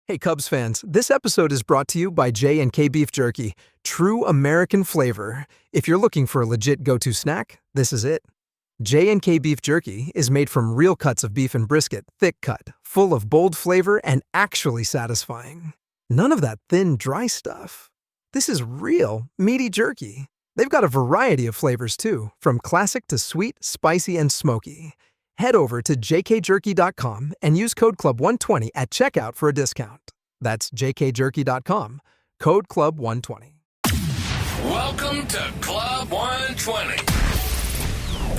Hey Cubs fans, this episode is brought to you by J&K Beef Jerky, true American flavor. If you're looking for a legit go-to snack, this is it. J&K Beef Jerky is made from real cuts of beef and brisket, thick cut, full of bold flavor and actually satisfying. None of that thin, dry stuff. This is real, meaty jerky. They've got a variety of flavors too, from classic to sweet, spicy, and smoky. Head over to jkjerky.com and use code CLUB120 at checkout for a discount. That's jkjerky.com, code CLUB120. Welcome to Club 120,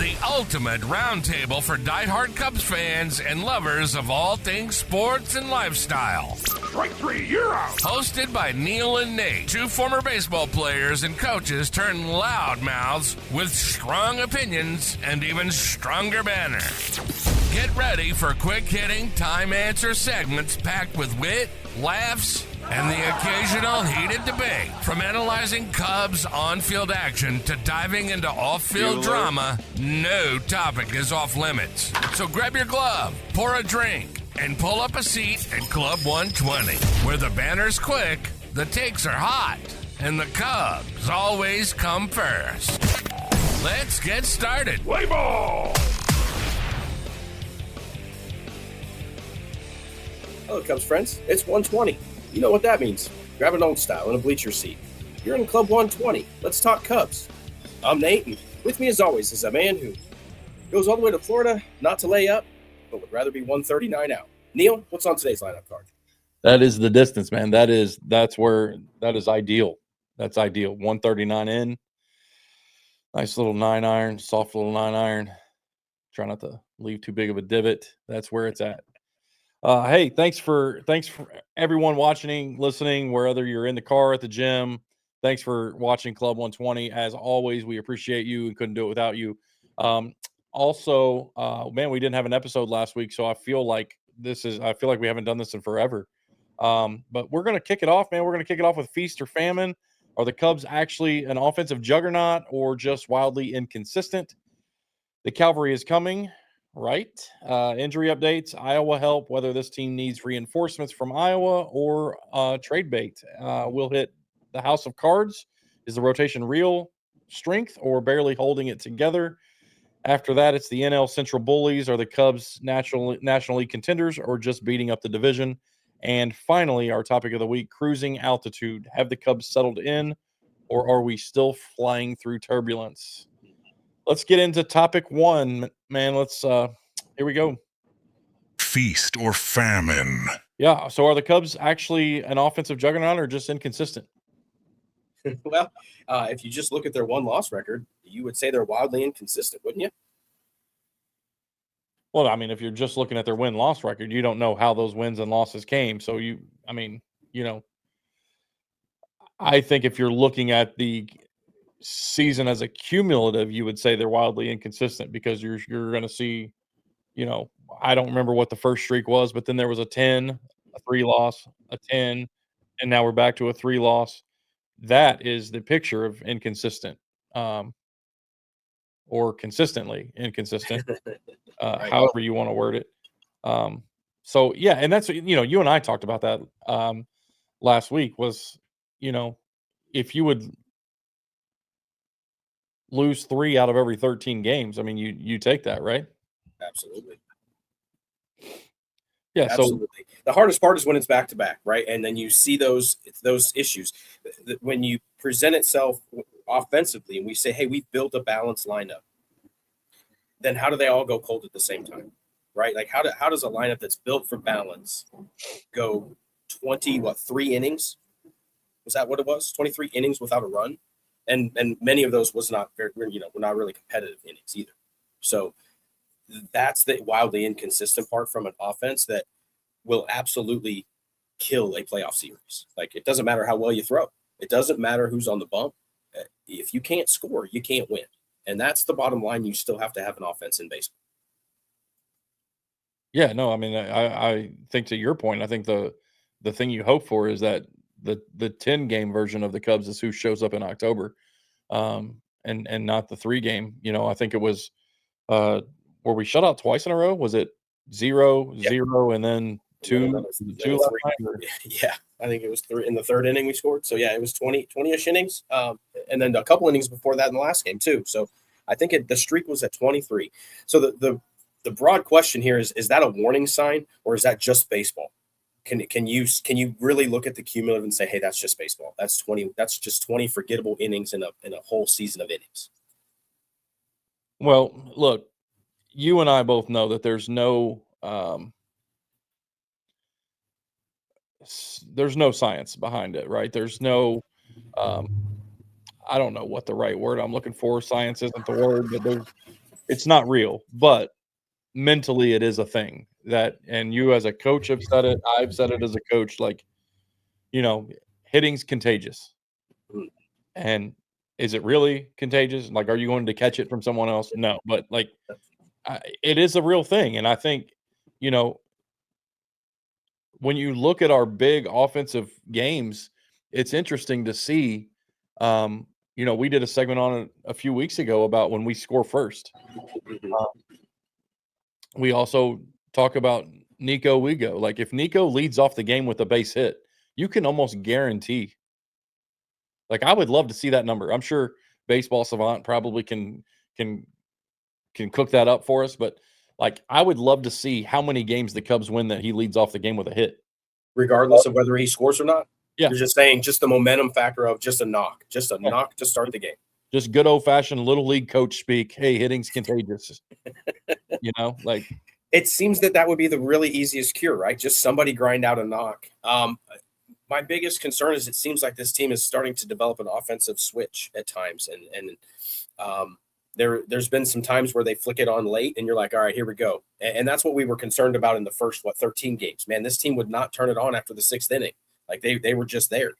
the ultimate roundtable for diehard Cubs fans and lovers of all things sports and lifestyle. Strike three, you're out. Hosted by Neil and Nate, two former baseball players and coaches turned loud mouths with strong opinions and even stronger banner. Get ready for quick-hitting, time-answer segments packed with wit, laughs, and the occasional heated debate. From analyzing Cubs on-field action to diving into off-field drama, no topic is off limits. So grab your glove, pour a drink, and pull up a seat at Club 120, where the banner's quick, the takes are hot, and the Cubs always come first. Let's get started. Play ball. Hello, Cubs friends. It's 120. You know what that means. Grab an old style and a bleacher seat. You're in Club 120. Let's talk Cubs. I'm Nate, and with me as always is a man who goes all the way to Florida, not to lay up, but would rather be 139 out. Neil, what's on today's lineup card? That is the distance, man. That is ideal. That's ideal. 139 in. Nice little 9-iron, soft little 9-iron. Try not to leave too big of a divot. That's where it's at. Hey, thanks for everyone watching, listening, whether you're in the car, at the gym. Thanks for watching Club 120. As always, we appreciate you and couldn't do it without you. Also, man, we didn't have an episode last week, so I feel like we haven't done this in forever. But we're going to kick it off, man. We're going to kick it off with feast or famine. Are the Cubs actually an offensive juggernaut or just wildly inconsistent? The Cavalry is coming right. Injury updates, Iowa help, whether this team needs reinforcements from Iowa or trade bait. We'll hit the house of cards. Is the rotation real strength or barely holding it together? After that, it's the NL Central Bullies. Are the Cubs National League contenders or just beating up the division? And finally, our topic of the week, cruising altitude. Have the Cubs settled in or are we still flying through turbulence? Let's get into topic one, man. Here we go. Feast or famine. Yeah. So are the Cubs actually an offensive juggernaut or just inconsistent? Well, if you just look at their one-loss record, you would say they're wildly inconsistent, wouldn't you? Well, I mean, if you're just looking at their win-loss record, you don't know how those wins and losses came. So I think if you're looking at the season as a cumulative, you would say they're wildly inconsistent because you're going to see, I don't remember what the first streak was, but then there was a 10, a 3-loss, a 10, and now we're back to a 3-loss. That is the picture of inconsistent, or consistently inconsistent, Right. however you want to word it. So yeah, and that's, you and I talked about that last week was, if you would lose 3 out of every 13 games, I mean, you take that, right? Absolutely. Yeah. Absolutely. So the hardest part is when it's back to back, right? And then you see those issues when you present itself offensively and we say, hey, we've built a balanced lineup. Then how do they all go cold at the same time, right? Like how does a lineup that's built for balance go 3 innings? Was that what it was? 23 innings without a run? And many of those was not very, were not really competitive innings either. So that's the wildly inconsistent part from an offense that will absolutely kill a playoff series. Like, it doesn't matter how well you throw. It doesn't matter who's on the bump. If you can't score, you can't win. And that's the bottom line. You still have to have an offense in baseball. Yeah, no, I mean, I think to your point, I think the thing you hope for is that the 10-game version of the Cubs is who shows up in October, and not the 3-game. I think it was were we shut out twice in a row? Was it 0-0 and then two last three. night, or- Yeah, I think it was three in the third inning we scored. So yeah, it was 20-ish innings, and then a couple innings before that in the last game too. So I think the streak was at 23. So the broad question here is that a warning sign, or is that just baseball? Can you really look at the cumulative and say, hey, that's just baseball? That's 20. That's just 20 forgettable innings in a whole season of innings. Well, look, you and I both know that there's no science behind it, right? There's no I don't know what the right word I'm looking for. Science isn't the word, but it's not real. But mentally, it is a thing that, and you as a coach have said it. I've said it as a coach. Like, hitting's contagious. And is it really contagious? Like, are you going to catch it from someone else? No, but like, it is a real thing. And I think, when you look at our big offensive games, it's interesting to see. We did a segment on it a few weeks ago about when we score first. We also talk about Nico Wigo. Like, if Nico leads off the game with a base hit, you can almost guarantee. Like, I would love to see that number. I'm sure Baseball Savant probably can cook that up for us, but like, I would love to see how many games the Cubs win that he leads off the game with a hit, regardless of whether he scores or not. Yeah. You're just saying just the momentum factor of just a knock to start the game. Just good old fashioned little league coach speak. Hey, hitting's contagious. Like, it seems that would be the really easiest cure, right? Just somebody grind out a knock. My biggest concern is it seems like this team is starting to develop an offensive switch at times, and there's been some times where they flick it on late, and you're like, all right, here we go. And that's what we were concerned about in the first 13 games. Man, this team would not turn it on after the sixth inning. Like, they were just there.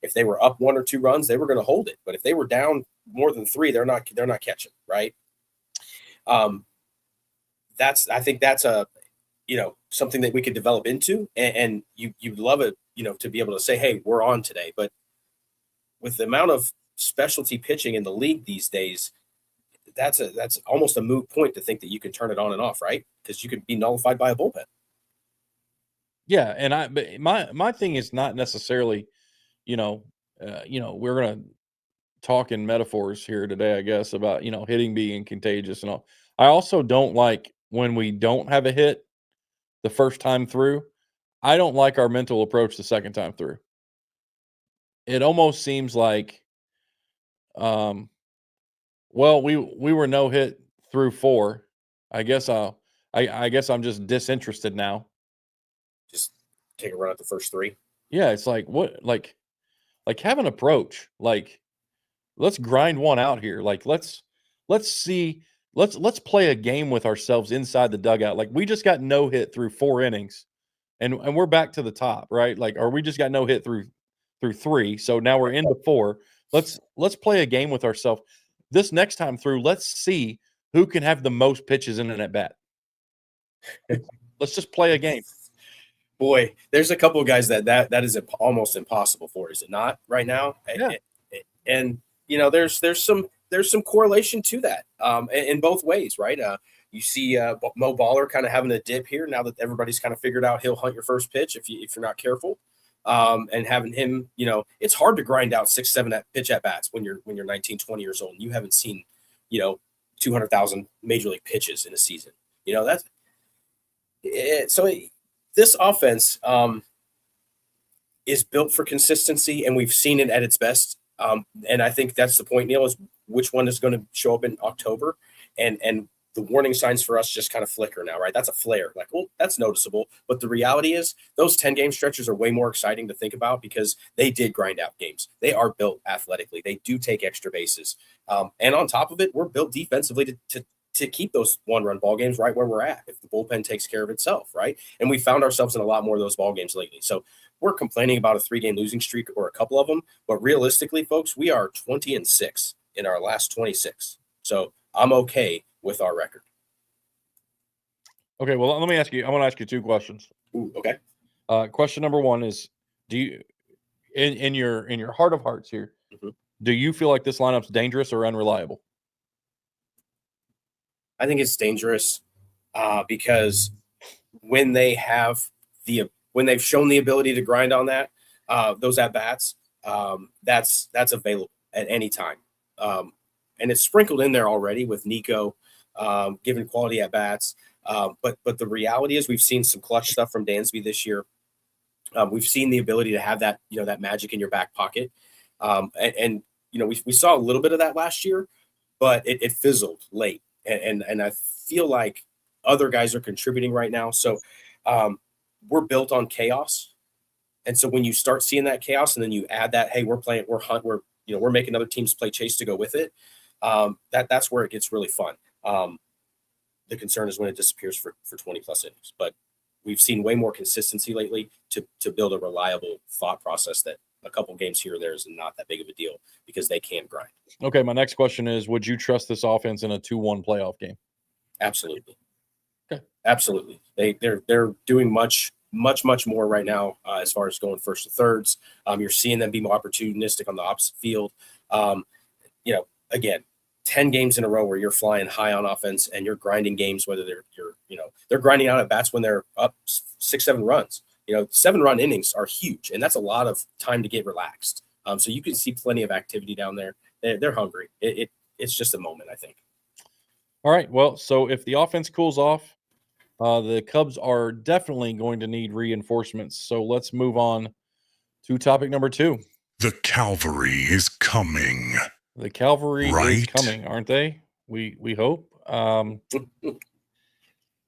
If they were up 1 or 2 runs, they were going to hold it. But if they were down more than 3, they're not catching, right? I think that's a something that we could develop into, and you'd love it, to be able to say, hey, we're on today. But with the amount of specialty pitching in the league these days, that's almost a moot point to think that you can turn it on and off, right? Because you could be nullified by a bullpen. Yeah, and but my thing is not necessarily, we're gonna talk in metaphors here today, I guess, about hitting being contagious and all. I also don't like when we don't have a hit the first time through. I don't like our mental approach the second time through. It almost seems like, well, we were no hit through 4. I guess I guess I'm just disinterested now. Just take a run at the first 3. Yeah, it's like, what, like have an approach. Like, let's grind one out here. Like, let's see, let's play a game with ourselves inside the dugout. Like, we just got no hit through 4 innings, and we're back to the top, right? Like, or we just got no hit through 3, so now we're into 4. Let's play a game with ourselves. This next time through, let's see who can have the most pitches in an at bat. Let's just play a game. Boy, there's a couple of guys that is almost impossible for, is it not, right now? Yeah. And there's some correlation to that in both ways, right? You see Mo Baller kind of having a dip here now that everybody's kind of figured out he'll hunt your first pitch if you're not careful, and having him, it's hard to grind out 6-7 pitch at bats when you're 19, 20 years old and you haven't seen 200,000 major league pitches in a season. That's it. So this offense is built for consistency, and we've seen it at its best. And I think that's the point, Neil, is which one is going to show up in October, and the warning signs for us just kind of flicker now, right? That's a flare. Like, well, that's noticeable. But the reality is those 10-game stretches are way more exciting to think about because they did grind out games. They are built athletically. They do take extra bases. And on top of it, we're built defensively to keep those 1-run ball games right where we're at if the bullpen takes care of itself, right? And we found ourselves in a lot more of those ball games lately. So we're complaining about a 3-game losing streak or a couple of them, but realistically, folks, we are 20-6 in our last 26. So I'm okay with our record. Okay, well, let me ask you. I want to ask you 2 questions. Ooh, okay. Question number 1 is: do you, in your heart of hearts here, do you feel like this lineup's dangerous or unreliable? I think it's dangerous because when they have when they've shown the ability to grind on that, those at bats, that's available at any time. And it's sprinkled in there already with Nico, giving quality at bats. But the reality is we've seen some clutch stuff from Dansby this year. We've seen the ability to have that, that magic in your back pocket. And we saw a little bit of that last year, but it fizzled late. And I feel like other guys are contributing right now. So we're built on chaos. And so when you start seeing that chaos and then you add that, hey, we're making other teams play chase to go with it. That's where it gets really fun. The concern is when it disappears for 20 plus innings, but we've seen way more consistency lately to build a reliable thought process that a couple games here or there is not that big of a deal because they can grind. Okay. My next question is, would you trust this offense in a 2-1 playoff game? Absolutely. Okay. Absolutely. They're doing much more right now as far as going first to thirds. You're seeing them be more opportunistic on the opposite field. Again, 10 games in a row where you're flying high on offense and you're grinding games, whether they're grinding out at bats when they're up 6-7 runs. 7-run innings are huge, and that's a lot of time to get relaxed. So you can see plenty of activity down there. They're hungry. It's just a moment, I think. All right. Well, so if the offense cools off, the Cubs are definitely going to need reinforcements. So let's move on to topic number 2. The cavalry is coming. The cavalry is Right. coming, aren't they? We hope.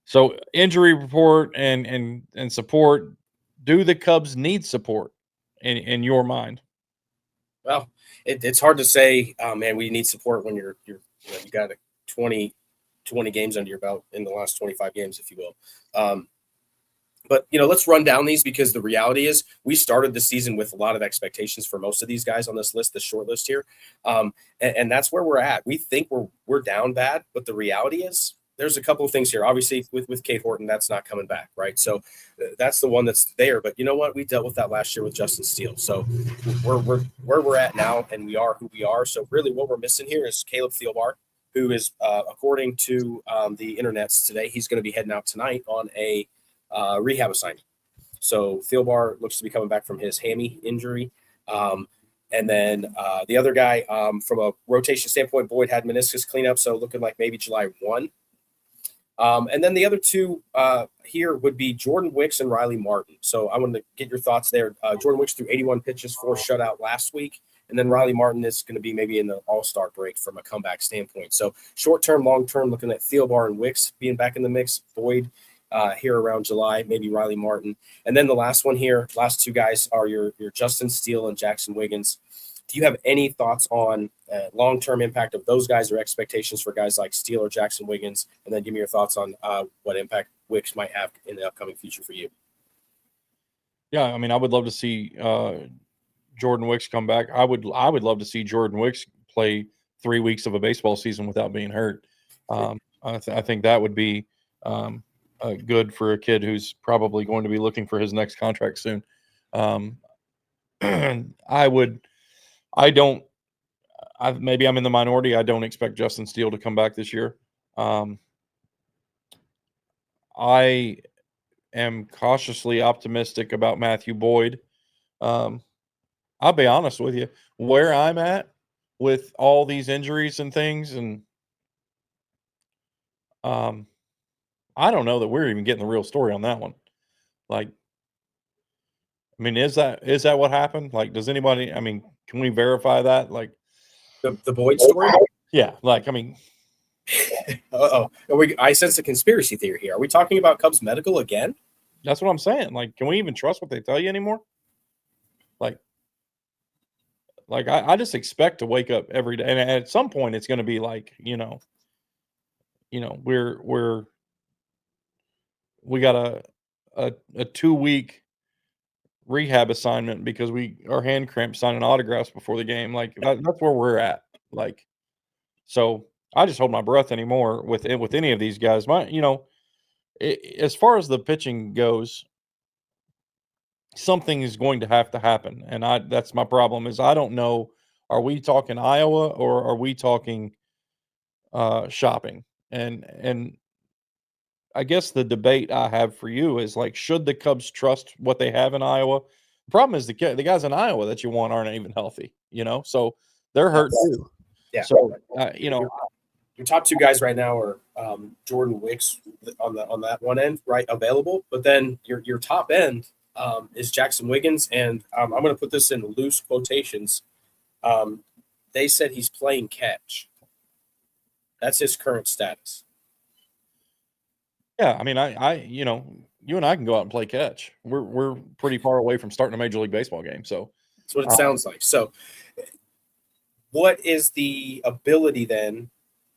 So injury report and support. Do the Cubs need support in your mind? Well, it's hard to say, man, we need support when you got 20 games under your belt in the last 25 games, if you will. But let's run down these because the reality is we started the season with a lot of expectations for most of these guys on this list, this short list here. And that's where we're at. We think we're down bad, but the reality is there's a couple of things here. Obviously with Kate Horton, that's not coming back, right? So that's the one that's there. But you know what? We dealt with that last year with Justin Steele. So we're where we're at now, and we are who we are. So really what we're missing here is Caleb Thielbar, who is, according to the internets today, he's going to be heading out tonight on a rehab assignment. So Thielbar looks to be coming back from his hammy injury. And then the other guy, from a rotation standpoint, Boyd had meniscus cleanup, so looking like maybe July 1. And then the other two here would be Jordan Wicks and Riley Martin. So I wanted to get your thoughts there. Jordan Wicks threw 81 pitches, 4 shutout last week. And then Riley Martin is going to be maybe in the all-star break from a comeback standpoint. So short-term, long-term, looking at Thielbar and Wicks being back in the mix. Boyd here around July, maybe Riley Martin. And then the last one here, last two guys are your Justin Steele and Jackson Wiggins. Do you have any thoughts on long-term impact of those guys or expectations for guys like Steele or Jackson Wiggins? And then give me your thoughts on what impact Wicks might have in the upcoming future for you. Yeah, I mean, I would love to see Jordan Wicks come back. I would love to see Jordan Wicks play 3 weeks of a baseball season without being hurt. I think that would be good for a kid who's probably going to be looking for his next contract soon. Maybe I'm in the minority. I don't expect Justin Steele to come back this year. I am cautiously optimistic about Matthew Boyd. I'll be honest with you, where I'm at with all these injuries and things, and I don't know that we're even getting the real story on that one. Like, I mean, is that what happened? Like, does anybody? I mean, can we verify that? Like, the Boyd story? Yeah. Like, I mean, I sense a conspiracy theory here. Are we talking about Cubs medical again? That's what I'm saying. Like, can we even trust what they tell you anymore? Like I just expect to wake up every day, and at some point, it's going to be like, we got a 2-week rehab assignment because we are hand cramped signing autographs before the game. Like that's where we're at. Like, so I just hold my breath anymore with any of these guys. As far as the pitching goes, something is going to have to happen, and that's my problem. Is I don't know. Are we talking Iowa or are we talking shopping? And I guess the debate I have for you is like, should the Cubs trust what they have in Iowa? The problem is the guys in Iowa that you want aren't even healthy, so they're hurt too. Yeah. So your top two guys right now are Jordan Wicks on that one end, right, available. But then your top end is Jackson Wiggins, and I'm going to put this in loose quotations. They said he's playing catch. That's his current status. Yeah, I mean, you and I can go out and play catch. We're pretty far away from starting a Major League Baseball game, so that's what it sounds like. So, what is the ability then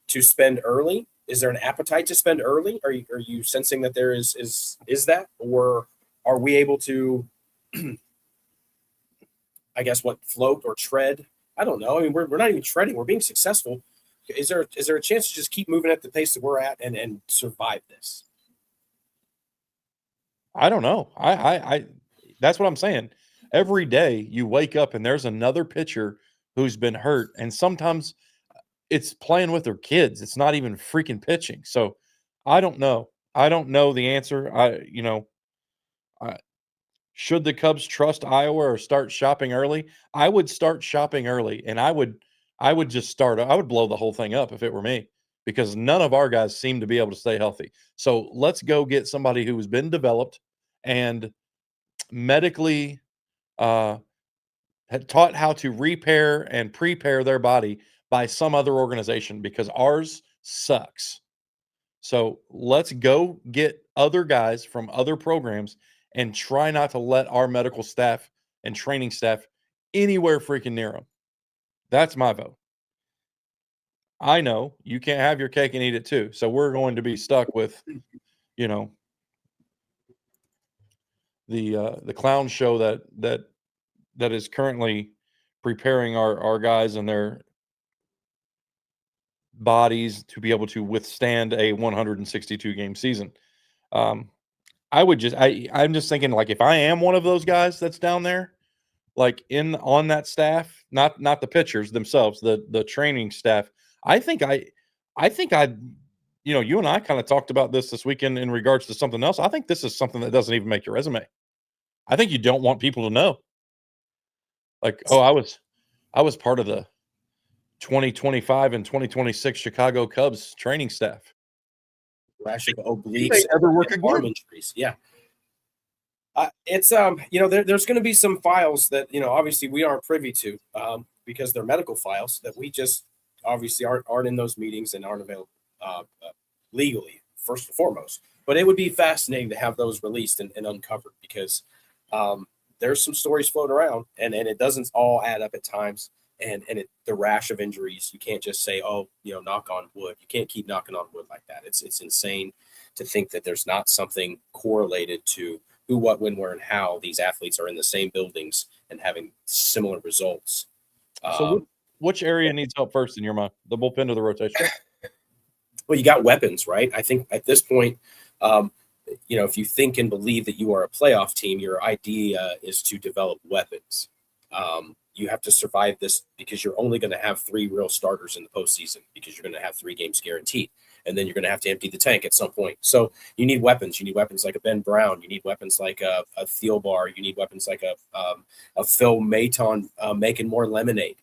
to spend early? Is there an appetite to spend early? Are you sensing that there is that, or are we able to, I guess, float or tread? I don't know. I mean, we're not even treading. We're being successful. Is there a chance to just keep moving at the pace that we're at and survive this? I don't know. I that's what I'm saying. Every day you wake up and there's another pitcher who's been hurt, and sometimes it's playing with their kids. It's not even freaking pitching. So I don't know. I don't know the answer. Should the Cubs trust Iowa or start shopping early? I would start shopping early, and I would just start. I would blow the whole thing up if it were me, because none of our guys seem to be able to stay healthy. So let's go get somebody who has been developed and medically had taught how to repair and prepare their body by some other organization, because ours sucks. So let's go get other guys from other programs and try not to let our medical staff and training staff anywhere freaking near them. That's my vote. I know you can't have your cake and eat it too. So we're going to be stuck with, the clown show that is currently preparing our guys and their bodies to be able to withstand a 162 game season. I'm just thinking, like, if I am one of those guys that's down there, like on that staff, not the pitchers themselves, the training staff, I think you and I kind of talked about this weekend in regards to something else. I think this is something that doesn't even make your resume. I think you don't want people to know, like, oh, I was part of the 2025 and 2026 Chicago Cubs training staff. Rash of obliques, arm injuries. Yeah. It's there's going to be some files that obviously we aren't privy to because they're medical files that we just obviously aren't in those meetings and aren't available legally, first and foremost. But it would be fascinating to have those released and uncovered, because there's some stories floating around, and it doesn't all add up at times. And the rash of injuries, you can't just say, oh, knock on wood. You can't keep knocking on wood like that. It's insane to think that there's not something correlated to who, what, when, where, and how these athletes are in the same buildings and having similar results. So which area needs help first in your mind? The bullpen or the rotation? Well, you got weapons, right? I think at this point, if you think and believe that you are a playoff team, your idea is to develop weapons. You have to survive this, because you're only going to have 3 real starters in the postseason, because you're going to have 3 games guaranteed. And then you're going to have to empty the tank at some point. So you need weapons. You need weapons like a Ben Brown. You need weapons like a Thielbar. You need weapons like a Phil Maton making more lemonade,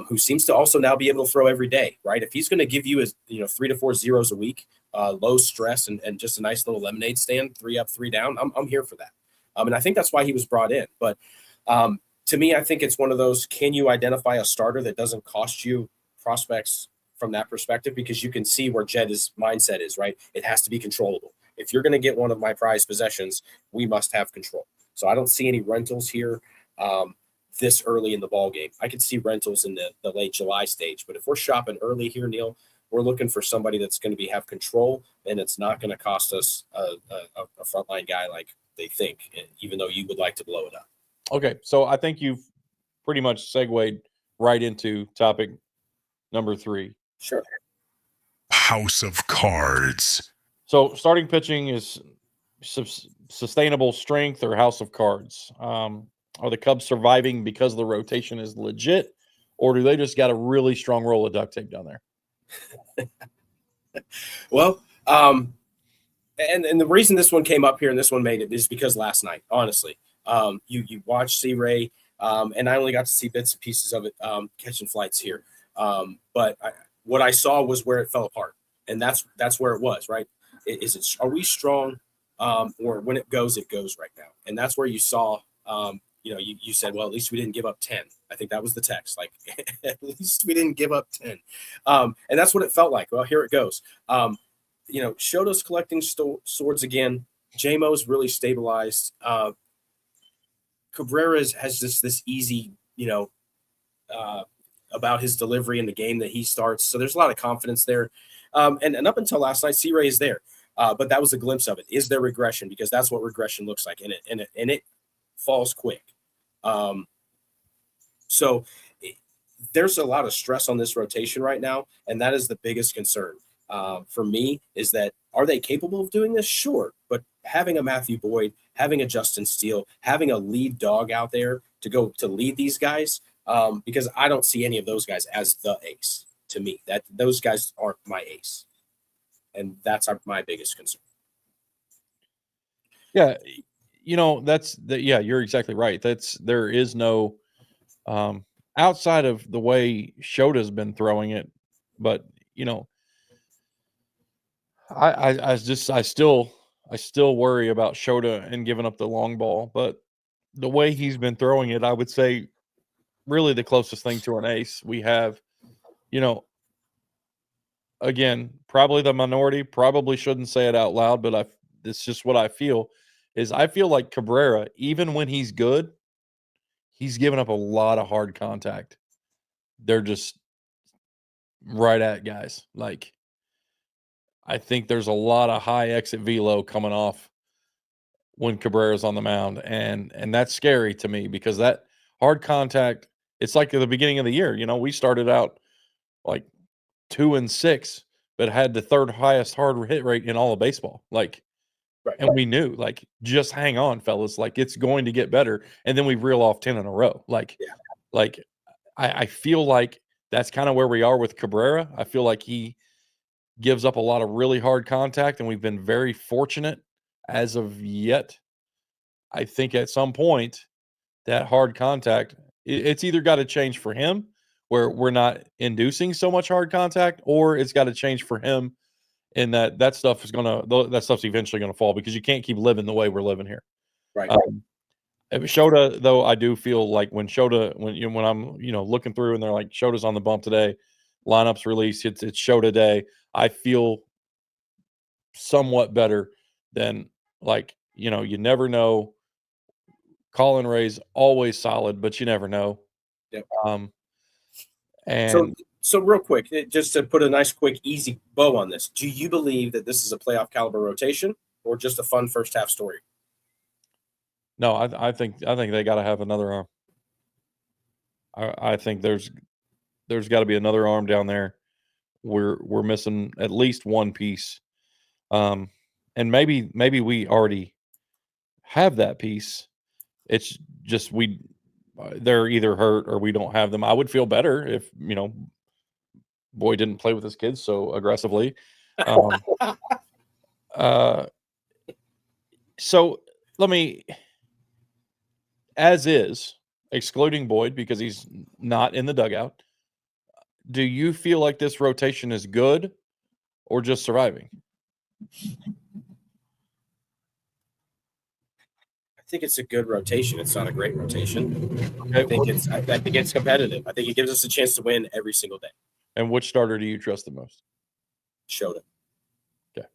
who seems to also now be able to throw every day, right? If he's going to give you 3 to 4 zeros a week, low stress, and just a nice little lemonade stand, 3 up, 3 down, I'm here for that. And I think that's why he was brought in. But to me, I think it's one of those, can you identify a starter that doesn't cost you prospects from that perspective? Because you can see where Jed's mindset is, right? It has to be controllable. If you're going to get one of my prized possessions, we must have control. So I don't see any rentals here this early in the ball game. I could see rentals in the late July stage. But if we're shopping early here, Neil, we're looking for somebody that's going to have control, and it's not going to cost us a frontline guy like they think, even though you would like to blow it up. Okay, so I think you've pretty much segued right into topic number 3. Sure. House of Cards. So starting pitching is sustainable strength or house of cards. Are the Cubs surviving because the rotation is legit, or do they just got a really strong roll of duct tape down there? Well, And the reason this one came up here and this one made it is because last night, honestly, you watched C. Ray, and I only got to see bits and pieces of it catching flights here. But what I saw was where it fell apart, and that's where it was, right? Are we strong, or when it goes right now? And that's where you saw, you said, well, at least we didn't give up 10. I think that was the text. Like, at least we didn't give up 10. And that's what it felt like. Well, here it goes. Shoto's collecting swords again. JMO's really stabilized. Cabrera has just this easy, about his delivery in the game that he starts. So there's a lot of confidence there. And up until last night, C. Ray is there. But that was a glimpse of it. Is there regression? Because that's what regression looks like. And it falls quick. So there's a lot of stress on this rotation right now. And that is the biggest concern. For me, is that, are they capable of doing this? Sure. But having a Matthew Boyd, having a Justin Steele, having a lead dog out there to lead these guys, because I don't see any of those guys as the ace to me. That those guys aren't my ace. And that's my biggest concern. Yeah. You're exactly right. There is no, outside of the way Shota's been throwing it, but I still worry about Shota and giving up the long ball, but the way he's been throwing it, I would say really the closest thing to an ace we have, again, probably the minority, probably shouldn't say it out loud, but it's just what I feel like Cabrera, even when he's good, he's given up a lot of hard contact. They're just right at guys. Like, I think there's a lot of high exit velo coming off when Cabrera's on the mound, and that's scary to me because that hard contact, it's like at the beginning of the year, we started out like 2-6, but had the third highest hard hit rate in all of baseball. Like, right. And we knew, like, just hang on, fellas, like it's going to get better. And then we reel off 10 in a row. I feel like that's kind of where we are with Cabrera. I feel like he gives up a lot of really hard contact, and we've been very fortunate as of yet. I think at some point that hard contact, it's either got to change for him where we're not inducing so much hard contact, or it's got to change for him in that stuff's eventually going to fall because you can't keep living the way we're living here. Right. Shota, though, I do feel like when I'm looking through and they're like, Shota's on the bump today, lineups released, it's Shota day, I feel somewhat better than, like, you never know. Colin Ray's always solid, but you never know. Yep. And so real quick, just to put a nice, quick, easy bow on this, do you believe that this is a playoff caliber rotation or just a fun first half story? No, I think they got to have another arm. I think there's got to be another arm down there. We're missing at least one piece, and maybe we already have that piece. It's just they're either hurt or we don't have them. I would feel better if Boy didn't play with his kids so aggressively. So let me, as is, excluding Boyd because he's not in the dugout, do you feel like this rotation is good or just surviving? I think it's a good rotation. It's not a great rotation. Okay, I think it's competitive. I think it gives us a chance to win every single day. And which starter do you trust the most? Shota. Okay.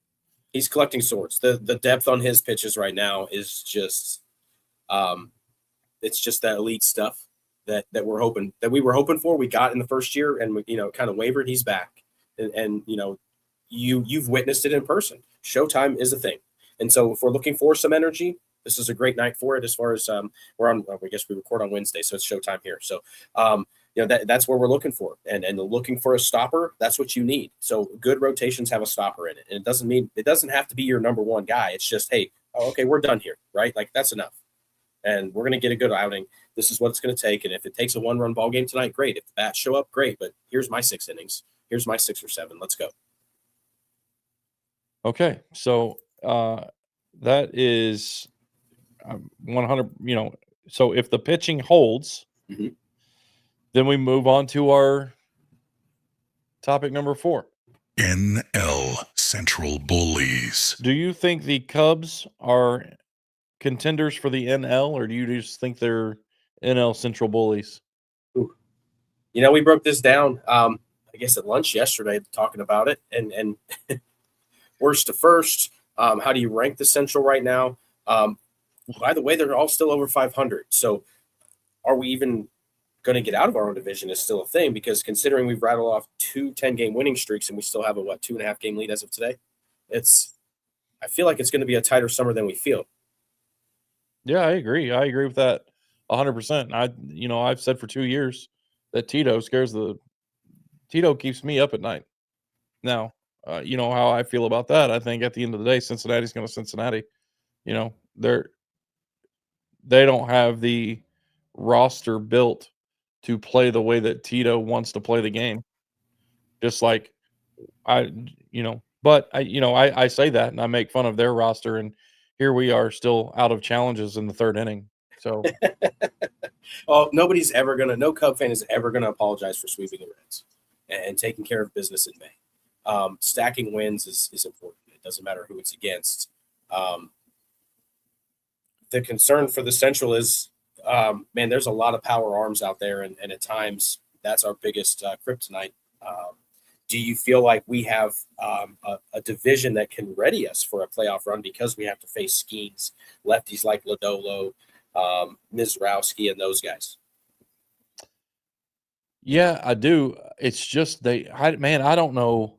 He's collecting swords. The depth on his pitches right now is just it's just that elite stuff that we were hoping for. We got in the first year and we, kind of wavered. He's back. And you've witnessed it in person. Showtime is a thing. And so if we're looking for some energy, this is a great night for it. As far as I guess we record on Wednesday, so it's showtime here. So, that's where we're looking for, and looking for a stopper. That's what you need. So good rotations have a stopper in it, and it doesn't have to be your number one guy. It's just, hey, okay, we're done here, right? Like that's enough, and we're gonna get a good outing. This is what it's gonna take, and if it takes a 1-run ball game tonight, great. If the bats show up, great. But here's my 6 innings. Here's my 6 or 7. Let's go. Okay, so that is 100. So if the pitching holds, Mhm. then we move on to our topic number 4. NL Central Bullies. Do you think the Cubs are contenders for the NL, or do you just think they're NL Central Bullies? Ooh. We broke this down, I guess at lunch yesterday, talking about it, and worst to first. How do you rank the Central right now? By the way, they're all still over 500. So are we even going to get out of our own division is still a thing, because considering we've rattled off 2 10-game winning streaks and we still have a 2.5-game lead as of today, I feel like it's going to be a tighter summer than we feel. Yeah, I agree. I agree with that 100%. I've said for 2 years that Tito keeps me up at night. Now, you know how I feel about that. I think at the end of the day, Cincinnati's going to Cincinnati. They don't have the roster built to play the way that Tito wants to play the game. Just like I say that and I make fun of their roster, and here we are still out of challenges in the 3rd inning. So Well, no Cub fan is ever going to apologize for sweeping the Reds and taking care of business in May. Stacking wins is important. It doesn't matter who it's against. The concern for the Central is, there's a lot of power arms out there, and at times that's our biggest kryptonite. Do you feel like we have a division that can ready us for a playoff run, because we have to face Skeens, lefties like Lodolo, Mizrowski, and those guys? yeah, I do. It's just I don't know.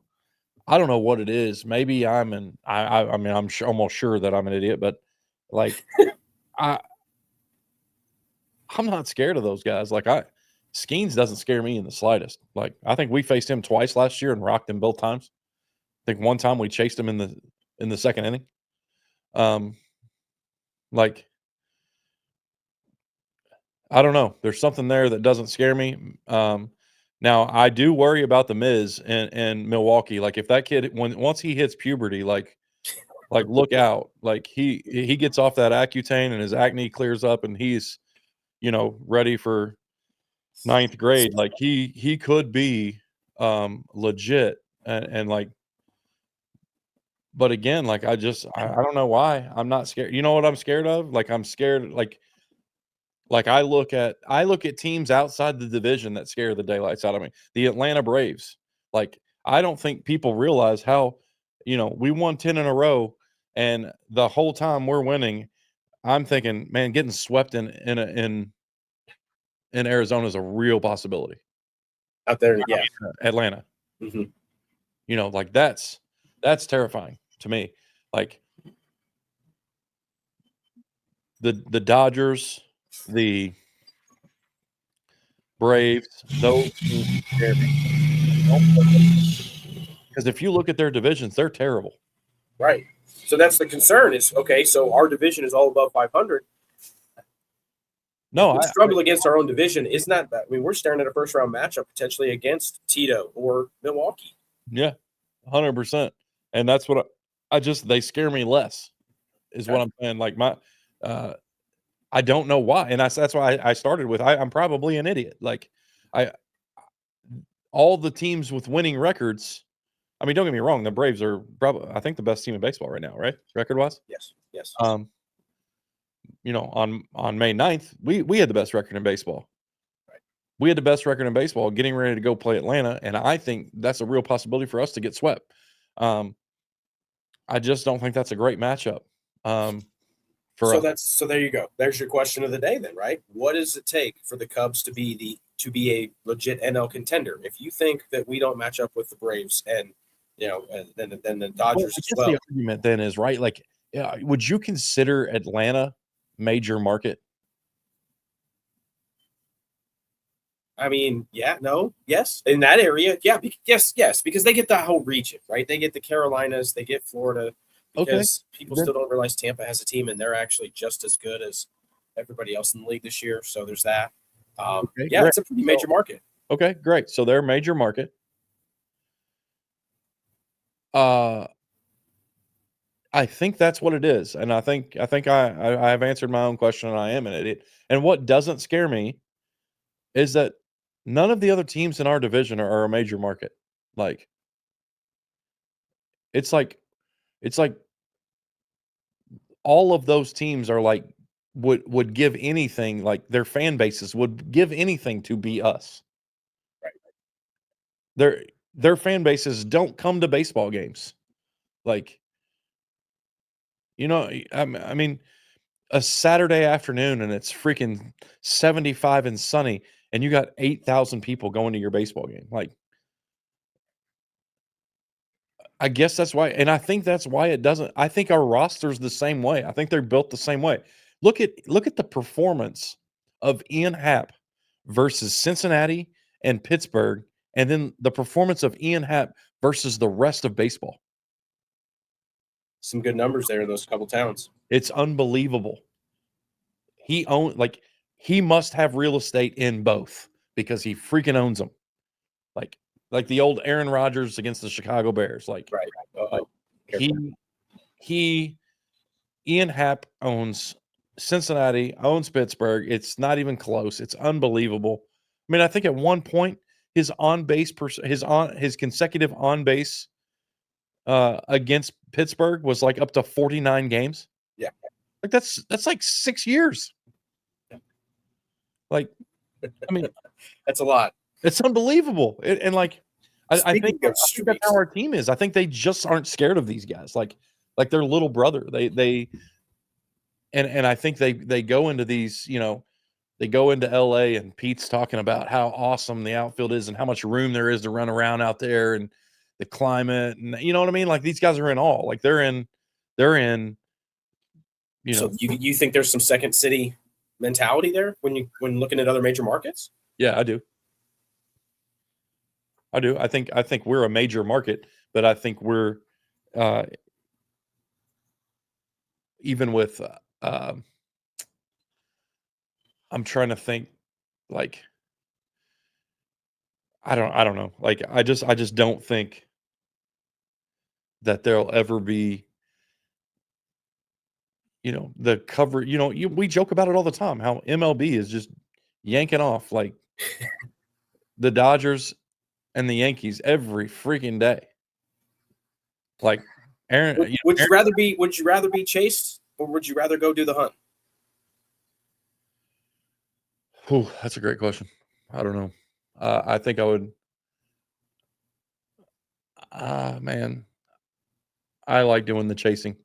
I don't know what it is. Maybe I'm almost sure that I'm an idiot, but like I'm not scared of those guys. Skeens doesn't scare me in the slightest. Like, I think we faced him twice last year and rocked him both times. I think one time we chased him in the 2nd inning. I don't know. There's something there that doesn't scare me. Now I do worry about the Miz and Milwaukee. Like, if that kid, once he hits puberty, like look out. Like, he gets off that Accutane and his acne clears up and he's, ready for 9th grade. Like, he could be legit, and like, but again, like, I don't know why I'm not scared. You know what I'm scared of? Like, I'm scared. Like I look at teams outside the division that scare the daylights out of me. The Atlanta Braves. Like, I don't think people realize how, we won 10 in a row, and the whole time we're winning, I'm thinking, man, getting swept in Arizona is a real possibility. Out there, yeah. Atlanta. Mm-hmm. Like, that's terrifying to me. Like, the Dodgers, the Braves, those scare me. Because if you look at their divisions, they're terrible. Right. So that's the concern is, okay, so our division is all above 500. No, we struggle against our own division. Isn't that bad? I mean, we're staring at a first-round matchup potentially against Tito or Milwaukee. Yeah, 100%. And that's what they scare me less, is what I'm saying. Like, I don't know why. And that's why I started with, I'm probably an idiot. Like, all the teams with winning records, I mean, don't get me wrong, the Braves are probably, I think, the best team in baseball right now, right? Record-wise? Yes. On May 9th, we had the best record in baseball. Right. We had the best record in baseball getting ready to go play Atlanta, and I think that's a real possibility for us to get swept. I just don't think that's a great matchup. So there you go. There's your question of the day then, right? What does it take for the Cubs to be a legit NL contender? If you think that we don't match up with the Braves and then the Dodgers as well. The argument then is, right, like, would you consider Atlanta major market? I mean, yeah, no, yes, in that area, yeah, yes, because they get that whole region, right? They get the Carolinas, they get Florida, because people still don't realize Tampa has a team, and they're actually just as good as everybody else in the league this year. So there's that. Yeah, it's a pretty major market. Okay, great. So they're a major market. I think that's what it is, and I think I've answered my own question, and I am in it. And what doesn't scare me is that none of the other teams in our division are a major market. Like, it's like it's like all of those teams are like would give anything, like their fan bases would give anything to be us. Right. Their fan bases don't come to baseball games. Like, I mean, a Saturday afternoon and it's freaking 75 and sunny, and you got 8,000 people going to your baseball game. Like, I guess that's why, and I think that's why it doesn't. I think our roster's the same way. I think they're built the same way. Look at the performance of Ian Happ versus Cincinnati and Pittsburgh, and then the performance of Ian Happ versus the rest of baseball. Some good numbers there in those couple towns. It's unbelievable. He must have real estate in both because he freaking owns them. Like the old Aaron Rodgers against the Chicago Bears. Like, Right. he Ian Happ owns Cincinnati, owns Pittsburgh. It's not even close. It's unbelievable. I mean, I think at one point his his consecutive on base against Pittsburgh was like up to 49 games. Yeah. Like that's like 6 years. Like, I mean, that's a lot. It's unbelievable. I think that's how our team is. I think they just aren't scared of these guys. Like their little brother. And I think they go into these, they go into LA and Pete's talking about how awesome the outfield is and how much room there is to run around out there and the climate, and you know what I mean? Like, these guys are in awe. Like, they're in, So you think there's some second city mentality there when looking at other major markets? Yeah, I do. I think we're a major market, but I think we're even with I'm trying to think, like, I don't know. Like, I just don't think that there'll ever be, the cover, we joke about it all the time, how MLB is just yanking off like the Dodgers and the Yankees every freaking day. Like, Aaron, would you rather be chased, or would you rather go do the hunt? Oh, that's a great question. I don't know. I think I would. Man, I like doing the chasing.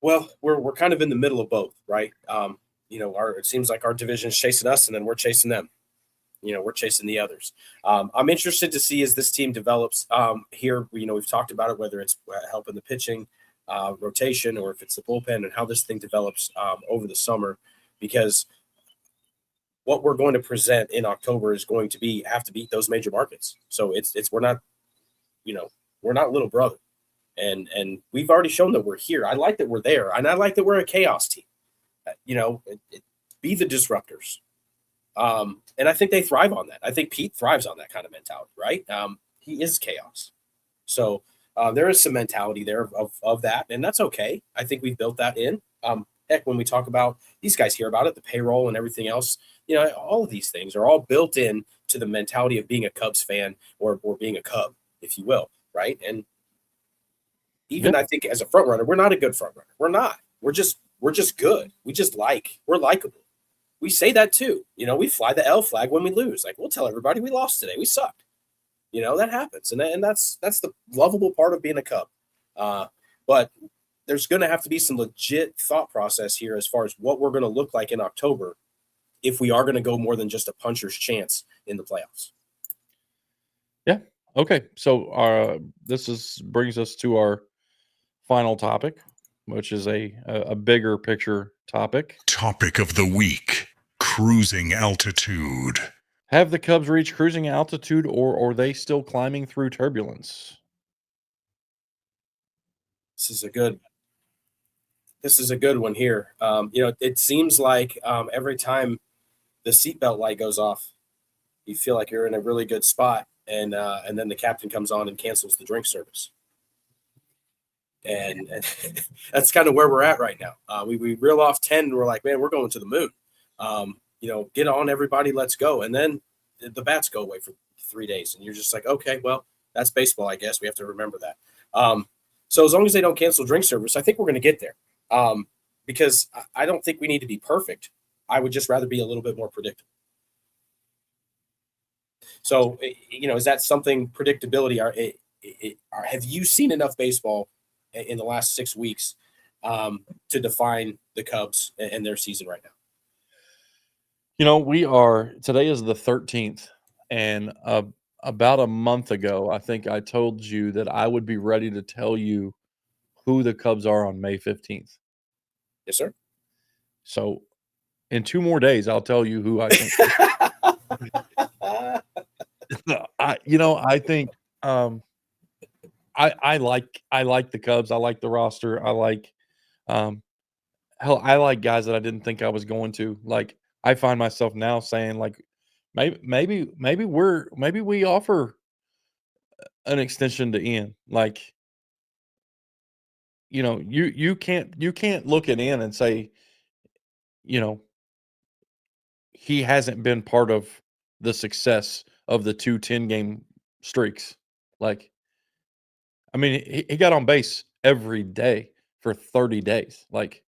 Well, we're kind of in the middle of both, right? It seems like our division's chasing us, and then we're chasing them. We're chasing the others. I'm interested to see as this team develops here. We've talked about it, whether it's helping the pitching rotation or if it's the bullpen, and how this thing develops over the summer, because what we're going to present in October is going to have to beat those major markets. So we're not little brother, and we've already shown that we're here. I like that we're there, and I like that we're a chaos team. Be the disruptors. And I think they thrive on that. I think Pete thrives on that kind of mentality, right? He is chaos. So there is some mentality there of that, and that's okay. I think we've built that in. Heck, when we talk about, these guys hear about it, the payroll and everything else, all of these things are all built in to the mentality of being a Cubs fan or being a Cub, if you will, right? And even I think as a front runner, we're not a good front runner. We're not. We're just good. We're likable. We say that too. We fly the L flag when we lose. Like, we'll tell everybody we lost today. We sucked. That happens. And that's the lovable part of being a Cub. But there's going to have to be some legit thought process here as far as what we're going to look like in October if we are going to go more than just a puncher's chance in the playoffs. Yeah. Okay. So this brings us to our final topic, which is a bigger picture topic. Topic of the week: cruising altitude. Have the Cubs reached cruising altitude, or are they still climbing through turbulence? This is a good one here. It seems like every time the seatbelt light goes off, you feel like you're in a really good spot, and then the captain comes on and cancels the drink service. And that's kind of where we're at right now. We reel off 10 and we're like, man, we're going to the moon. Get on, everybody, let's go. And then the bats go away for 3 days. And you're just like, okay, well, that's baseball, I guess. We have to remember that. So as long as they don't cancel drink service, I think we're going to get there. Because I don't think we need to be perfect. I would just rather be a little bit more predictable. So, is that something, predictability? Have you seen enough baseball in the last 6 weeks to define the Cubs and their season right now? Today is the 13th, and about a month ago, I think I told you that I would be ready to tell you who the Cubs are on May 15th. Yes, sir. So in 2 more days, I'll tell you who I think. I think I like the Cubs. I like the roster. I like I like guys that I didn't think I was going to. Like, I find myself now saying, like, maybe we offer an extension to Ian. Like, you can't look at Ian and say, he hasn't been part of the success of the 2 10-game streaks. Like, I mean, he got on base every day for 30 days. Like,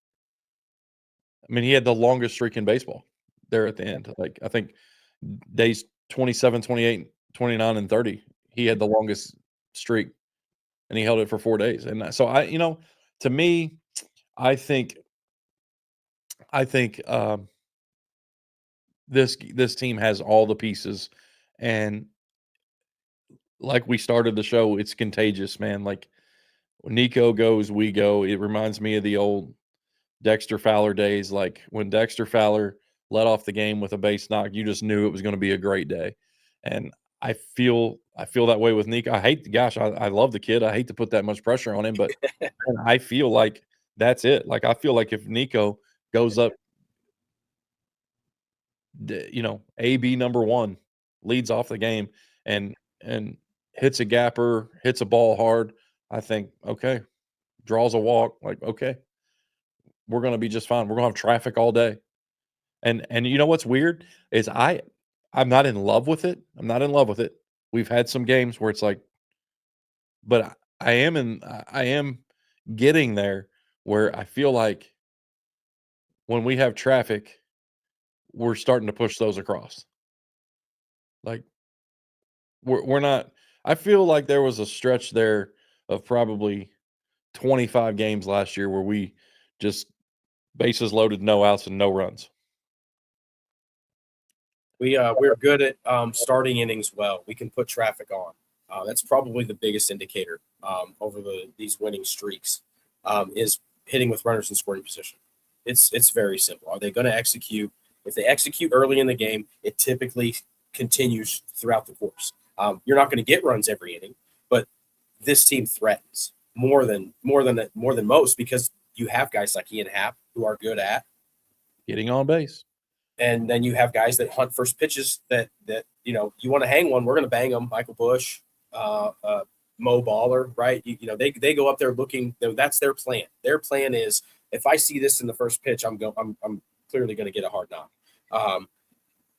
I mean, he had the longest streak in baseball there at the end. Like, I think days 27, 28, 29, and 30, he had the longest streak, and he held it for 4 days. And so to me, I think this team has all the pieces, and like we started the show, it's contagious, man. Like, when Nico goes, we go. It reminds me of the old Dexter Fowler days. Like, when Dexter Fowler let off the game with a base knock, you just knew it was going to be a great day. And I feel that way with Nico. I love the kid. I hate to put that much pressure on him, but I feel like that's it. Like, I feel like if Nico goes up, AB number 1, leads off the game and hits a gapper, hits a ball hard, I think, okay, draws a walk, like, okay, we're going to be just fine. We're going to have traffic all day. And you know what's weird is I'm not in love with it. I'm not in love with it. We've had some games where it's like, but I am getting there where I feel like when we have traffic, we're starting to push those across. Like, we're not. I feel like there was a stretch there of probably 25 games last year where we just bases loaded, no outs, and no runs. We're good at starting innings well. We can put traffic on. That's probably the biggest indicator over these winning streaks is hitting with runners in scoring position. It's very simple. Are they going to execute? If they execute early in the game, it typically continues throughout the course. You're not going to get runs every inning, but this team threatens more than most because you have guys like Ian Happ who are good at getting on base. And then you have guys that hunt first pitches that you want to hang one, we're going to bang them. Michael Bush, Mo Baller, right? They go up there looking. That's their plan. Their plan is, if I see this in the first pitch, I'm clearly going to get a hard knock.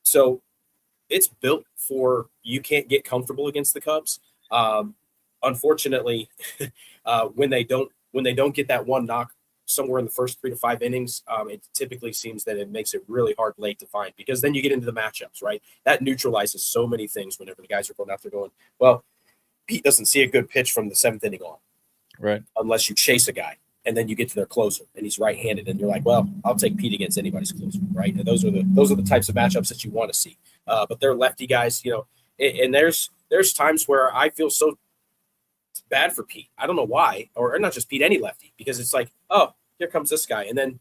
So it's built for, you can't get comfortable against the Cubs. Unfortunately, when they don't get that one knock somewhere in the first 3 to 5 innings, it typically seems that it makes it really hard late to find, because then you get into the matchups, right? That neutralizes so many things whenever the guys are going out there going, well, Pete doesn't see a good pitch from the 7th inning on, right? Unless you chase a guy, and then you get to their closer and he's right-handed, and you're like, well, I'll take Pete against anybody's closer, right? And those are the types of matchups that you want to see. But they're lefty guys, and there's times where I feel so bad for Pete. I don't know why, or not just Pete, any lefty, because it's like, oh, here comes this guy, and then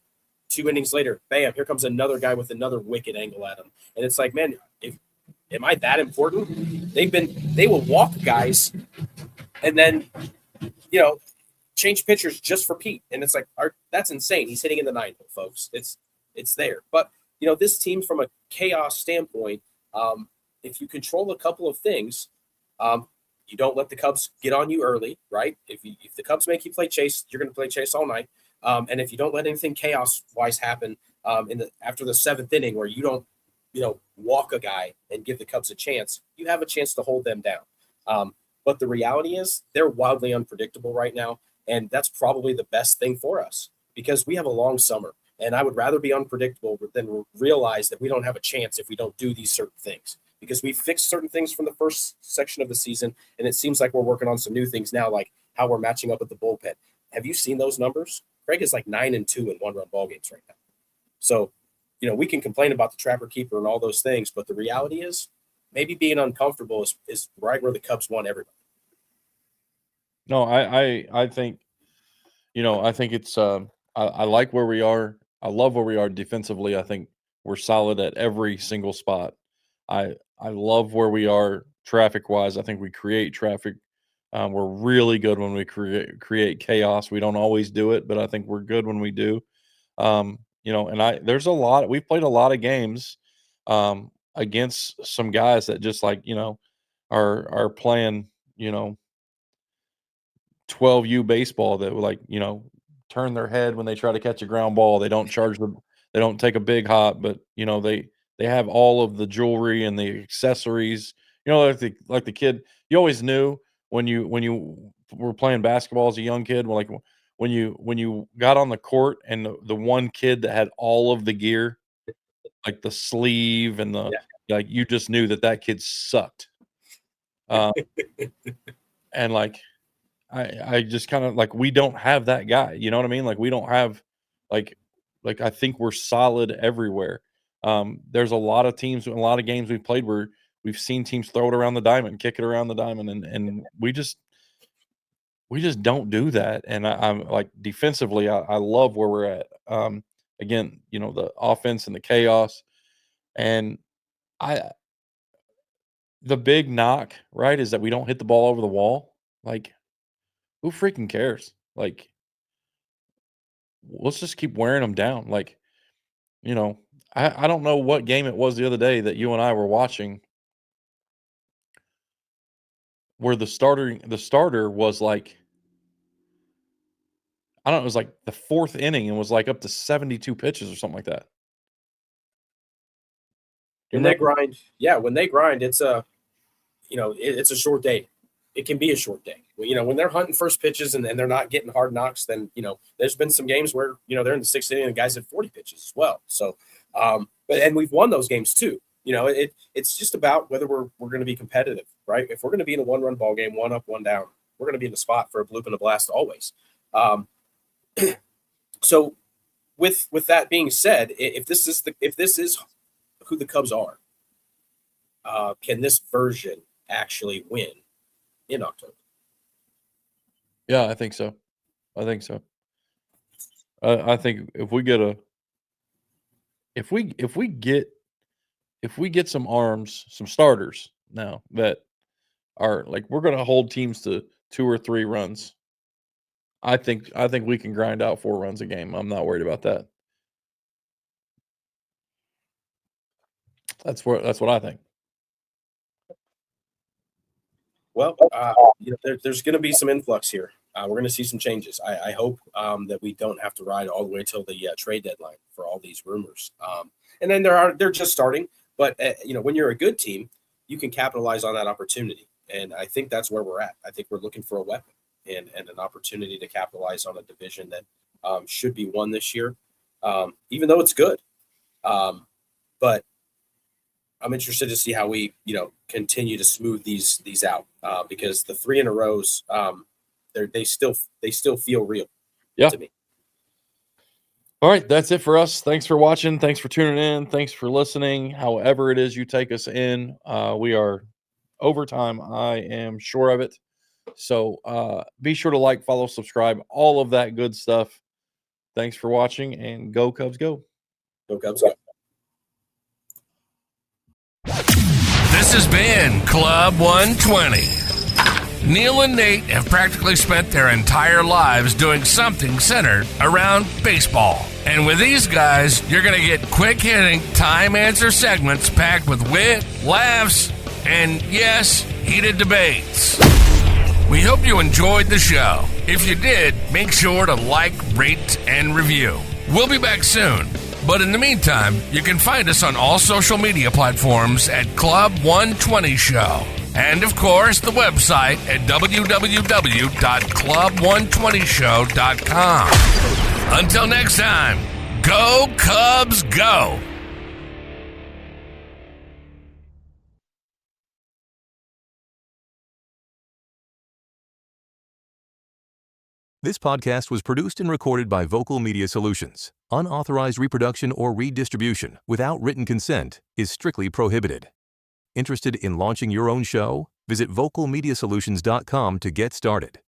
2 innings later, bam, here comes another guy with another wicked angle at him, and it's like, man, am I that important? They will walk guys, and then change pitchers just for Pete, and it's like, that's insane. He's hitting in the 9 hole, folks. It's there, but this team, from a chaos standpoint, if you control a couple of things, You don't let the Cubs get on you early, right? If the Cubs make you play chase, you're going to play chase all night. And if you don't let anything chaos-wise happen after the 7th inning where you don't, walk a guy and give the Cubs a chance, you have a chance to hold them down. But the reality is they're wildly unpredictable right now, and that's probably the best thing for us because we have a long summer, and I would rather be unpredictable than realize that we don't have a chance if we don't do these certain things because we fixed certain things from the first section of the season, and it seems like we're working on some new things now, like how we're matching up with the bullpen. Have you seen those numbers? Craig is like 9-2 in one-run ball games right now. So, we can complain about the trapper keeper and all those things, but the reality is maybe being uncomfortable is right where the Cubs want everybody. No, I think, I think it's I like where we are. I love where we are defensively. I think we're solid at every single spot. I love where we are traffic wise. I think we create traffic. We're really good when we create chaos. We don't always do it, but I think we're good when we do. And there's we've played a lot of games against some guys that just are playing, 12U baseball that turn their head when they try to catch a ground ball. They don't they don't take a big hop, but they have all of the jewelry and the accessories, like the kid, you always knew when you were playing basketball as a young kid, when you got on the court and the one kid that had all of the gear, like the sleeve and you just knew that kid sucked. And I just kind of we don't have that guy, you know what I mean? We don't have I think we're solid everywhere. There's a lot of teams, a lot of games we've played where we've seen teams throw it around the diamond, kick it around the diamond, and we just don't do that. And I'm defensively, I love where we're at. Again, the offense and the chaos, and the big knock, right, is that we don't hit the ball over the wall. Who freaking cares? Let's just keep wearing them down. I don't know what game it was the other day that you and I were watching where the starter was I don't know, it was the 4th inning and was up to 72 pitches or something like that. When they grind, it's it's a short day. It can be a short day. When they're hunting first pitches and they're not getting hard knocks, then, there's been some games where, they're in the 6th inning and the guys had 40 pitches as well. So, and we've won those games too. It's just about whether we're going to be competitive, right? If we're going to be in a one-run ball game, 1 up, 1 down, we're going to be in the spot for a bloop and a blast always. So with that being said, if this is who the Cubs are, can this version actually win in October? Yeah, I think so. I think if we get some arms, some starters now that are we're going to hold teams to 2 or 3 runs. I think we can grind out 4 runs a game. I'm not worried about that. That's what I think. Well, there's going to be some influx here. We're going to see some changes. I hope that we don't have to ride all the way till the trade deadline for all these rumors. And then they're just starting. But when you're a good team, you can capitalize on that opportunity. And I think that's where we're at. I think we're looking for a weapon and an opportunity to capitalize on a division that should be won this year, even though it's good. But I'm interested to see how we, continue to smooth these out because the 3 in a rows, they still feel real to me. All right, that's it for us. Thanks for watching. Thanks for tuning in. Thanks for listening. However it is you take us in, we are overtime. I am sure of it. So be sure to follow, subscribe, all of that good stuff. Thanks for watching, and go Cubs go. Go Cubs go. This has been Club 120. Neil and Nate have practically spent their entire lives doing something centered around baseball. And with these guys, you're going to get quick-hitting, time-answer segments packed with wit, laughs, and, yes, heated debates. We hope you enjoyed the show. If you did, make sure to like, rate, and review. We'll be back soon. But in the meantime, you can find us on all social media platforms at Club 120 Show. And of course, the website at www.club120show.com. Until next time, go Cubs, go! This podcast was produced and recorded by Vocal Media Solutions. Unauthorized reproduction or redistribution without written consent is strictly prohibited. Interested in launching your own show? Visit vocalmediasolutions.com to get started.